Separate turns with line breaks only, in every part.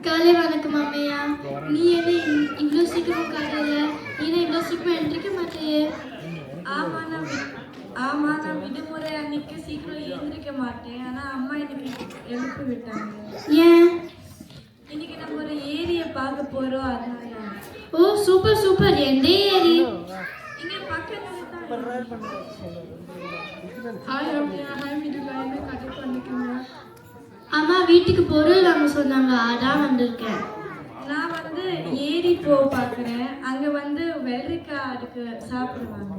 காலை வணக்கம் அம்மையா. நீ என்ன இவ்வளோ சீக்கிரம் காலையில? நீ இவ்வளோ சீக்கிரம் எந்திரிக்க மாட்டேயே?
ஆமா நான் ஆமா நான் விடுமுறை அன்னைக்கு சீக்கிரம் எழுந்திருக்க மாட்டேன். ஆனா அம்மா எனக்கு எழுப்பி விட்டாங்க.
ஏன்?
இன்னைக்கு நம்ம ஒரு ஏரியை பார்க்க போறோம், அதனால.
ஓ சூப்பர் சூப்பர். எந்த ஏரி?
இங்க பக்கத்துல தான்.
ஹாய் ரம்யா, ஹாய் மிதுலா, என்ன கதை பண்ணிக்கீங்க?
அம்மா வீட்டுக்கு பொருள் வாங்க சொன்னாங்க, அதான் வந்திருக்கேன்.
நான் ஏரி பார்க்குறேன். அங்க வெள்ளரிக்காய் அதுக்கு சாப்பிடுவாங்க.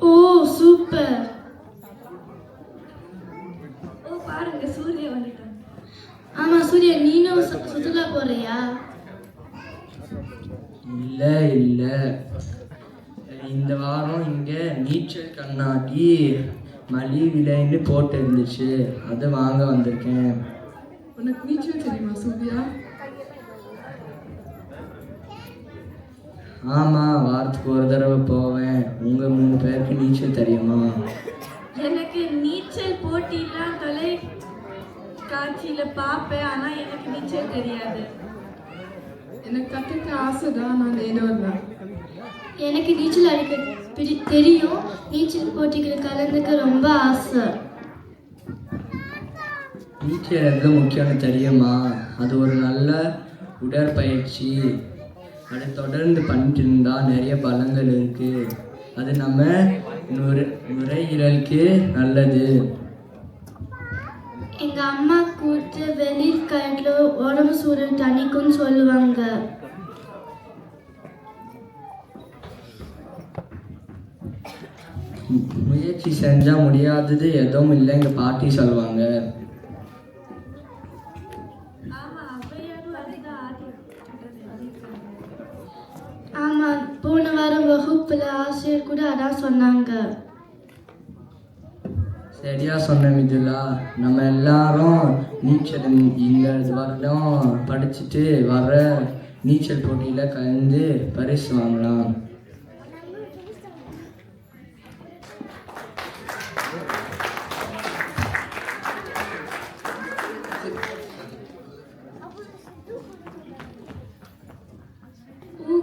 ஓ சூப்பர்.
ஓ பாருங்க, சூர்யா வந்துட்டாங்க.
ஆமா சூர்யா, நீனும் சுற்றுலா போறியா?
இல்லை இல்லை, இந்த வாரம் இங்கே நீச்சல் கண்ணாடி மலிவு விலைன்னு போட்டு இருந்துச்சு, அதை வாங்க வந்திருக்கேன்.
உனக்கு நீச்சல் தெரியுமா சூர்யா?
ஆமாம், வாரத்துக்கு ஒரு தடவை போவேன். உங்கள் 3 பேருக்கு நீச்சல் தெரியுமா?
எனக்கு நீச்சல் போட்டிலாம் காட்சியில பார்ப்பேன், ஆனா எனக்கு நீச்சல் தெரியாது.
எனக்கு கற்றுக்க ஆசை தான், நான் ஏதோ வரேன்.
எனக்கு நீச்சல் அடிக்க தெரியும். நீச்சல் போட்டிகள் கலந்துக்க ரொம்ப ஆசை.
நீச்சல் எது முக்கியம்னு தெரியுமா? அது ஒரு நல்ல உடற்பயிற்சி. அதை தொடர்ந்து பண்ணிட்டு இருந்தா நிறைய பலங்கள் இருக்கு. அது நம்ம நுரையீரலுக்கு நல்லது.
எங்க அம்மா கூட்டு வெளியில் கரண்ட்ல உடம்பு சூடு தணிக்கும்னு சொல்லுவாங்க.
முயற்சி செஞ்சா முடியாதது எதுவும் இல்லை, எங்க பாட்டி சொல்லுவாங்க.
ஆமா, போன வாரம் வகுப்புல ஆசிரியர் கூட அதான் சொன்னாங்க.
சரியா சொன்ன மிதுலா. நம்ம எல்லாரும் நீச்சல் இந்த வருடம் படிச்சுட்டு வர நீச்சல் போட்டியில கலந்து பரிசு வாங்கலாம்.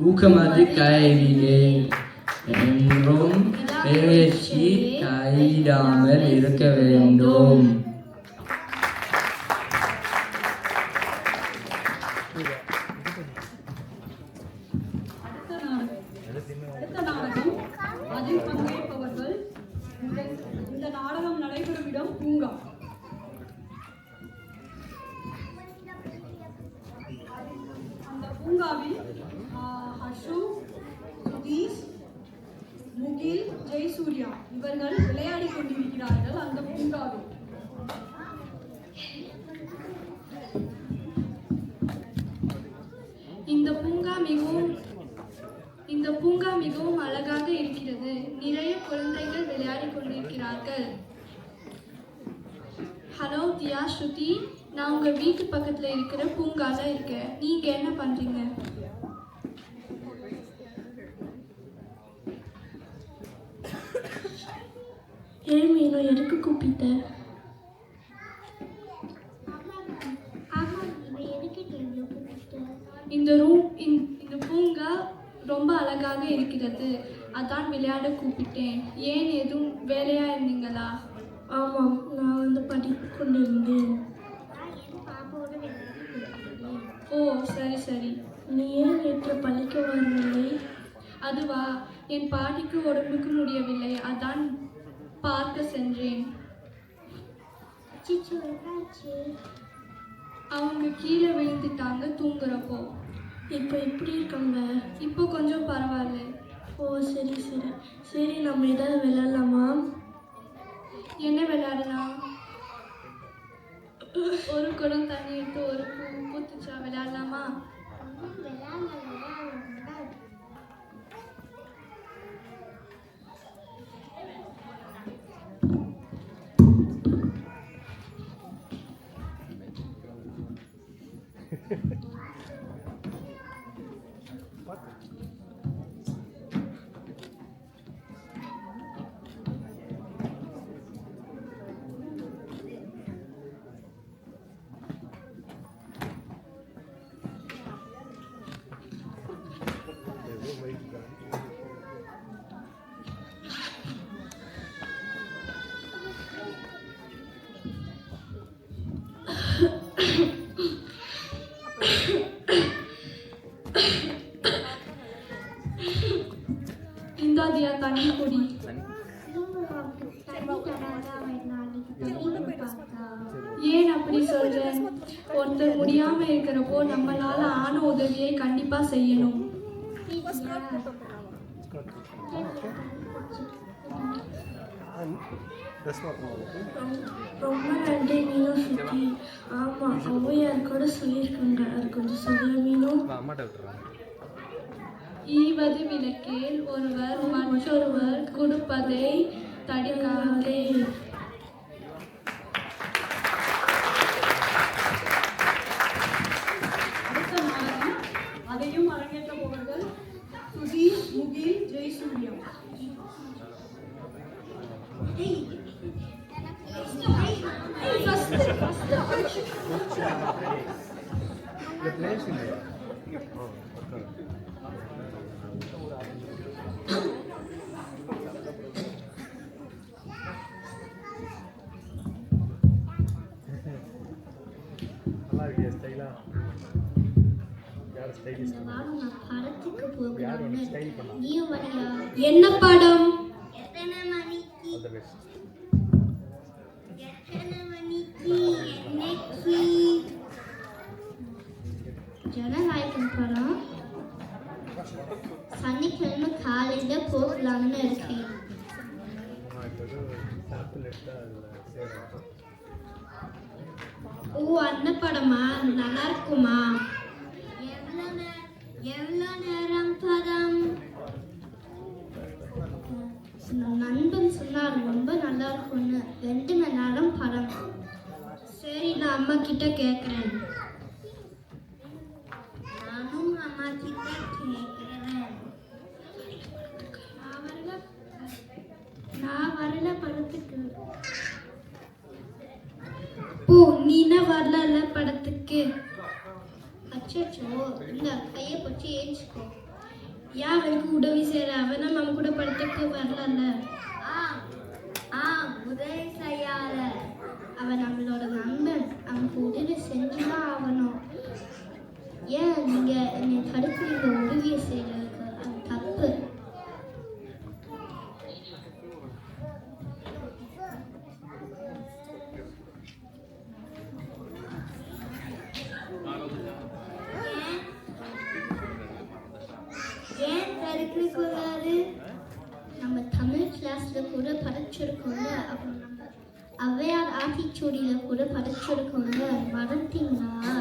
ஊக்கமது கைவிலே என்றும் முயற்சி கைவிடாமல் இருக்க வேண்டும்.
அடுத்த நாடகம் அதில் பங்கேற்பவர்கள். இந்த நாடகம் நடைபெறும் இடம் பூங்கா. அந்த பூங்காவில் ஹர்ஷு, சுதீஷ், முகில், ஜெயசூர்யா இவர்கள் விளையாடி கொண்டிருக்கிறார்கள் அந்த பூங்காவில்.
இந்த பூங்கா மிகவும் அழகாக இருக்கிறது. நிறைய குழந்தைகள் விளையாடி கொண்டிருக்கிறார்கள். ஹலோ தியா, ஸ்ருதி, நான் உங்க வீட்டு பக்கத்துல இருக்கிற பூங்கால இருக்கேன். நீங்க என்ன பண்றீங்க? மீனோ எதுக்கு கூப்பிட்ட? இந்த பூங்கா ரொம்ப அழகாக இருக்கிறது, அதான் விளையாட கூப்பிட்டேன். ஏன் எதுவும் வேலையா இருந்தீங்களா? ஆமாம், நான் படித்து கொண்டிருந்தேன். ஓ சரி சரி. நீ ஏன் நேற்று பள்ளிக்கு வரவில்லை? அதுவா, என் பாட்டிக்கு உடம்புக்கு முடியவில்லை, அதான் பார்க்க சென்றேன். அவங்க கீழே விழுந்துட்டாங்க தூங்குறப்போ. இப்போ எப்படி இருக்காங்க? இப்போ கொஞ்சம் பரவாயில்ல. ஓ சரி சரி. சரி, நம்ம ஏதாவது விளையாடலாமா? என்ன விளையாடலாம்? ஒரு குடம் தண்ணி எடுத்து ஒரு பூத்துச்சா விளையாடலாமா? ஒருத்தர் முடியாம இருக்கிறப்போ நம்மளால ஆன உதவியை கண்டிப்பா செய்யணும். ரொம்ப நன்றி மீனு சுத்தி. ஆமா, ஔவையார் கூட சொல்லியிருக்காங்க. அது கொஞ்சம் சொல்ல மீனு. ஈவது விளக்கேல் ஒருவர் மற்றொருவர் கொடுப்பதை தடுக்காதே.
அடுத்த நாடகம் அதையும் அரங்கேற்ற போவர்கள் சுதீஷ், முகில், ஜெயசூர்யா.
என்ன படம்?
ஜனநாயகன் படம் சனிக்கிழமை காலையில போகலாம்னு இருக்கேன்.
ஓ, அந்த படமா? நல்லா இருக்குமா?
எவ்வளோ நேரம் படம்? நண்பன் சொன்னார் ரொம்ப நல்லா இருக்கும்னு. 2 மணி நேரம் படம்.
சரி, நான் அம்மா கிட்ட கேட்குறேன்.
நானும் அம்மா கிட்ட கேட்கிறேன்.
நான் வரல படத்துக்கு. ஓ, நீனா வரல படத்துக்கு?
அச்சோ, இந்த கையை பிடிச்சி ஏஞ்சிக்கோ.
ஏன் அவனுக்கு உதவி செய்யற? அவனா நம்ம கூட படத்துக்கு வரல.
உதவி செய்யாத. அவன் நம்மளோட நண்பன். அவனுக்கு உதவி செஞ்சுதான் ஆகணும். ஏன் நீங்க என்னை தடுக்கிறீங்க? உதவியை செய்யறதுக்கு அது தப்பு. ஏன் தடுக்கக்கூடாது? நம்ம தமிழ் கிளாஸ்ல கூட படிச்சிருக்கோங்க. அப்புறம் நம்ம ஔவையார் ஆத்திச்சூடியில கூட படிச்சிருக்கோங்க. மறந்தீங்களா?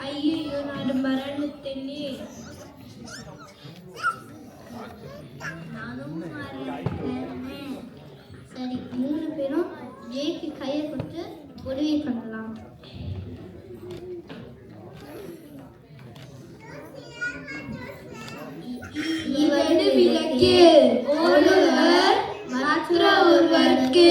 ஐயோ, நான் மறந்துட்டேனே.
நானும் மறந்தேன். சரி, 3 பேரும் ஜேக்கு கையை கொடுத்து உதவி பண்ணலாம்.
இவது விளக்கு ஒருவர் மற்ற ஒருவருக்கு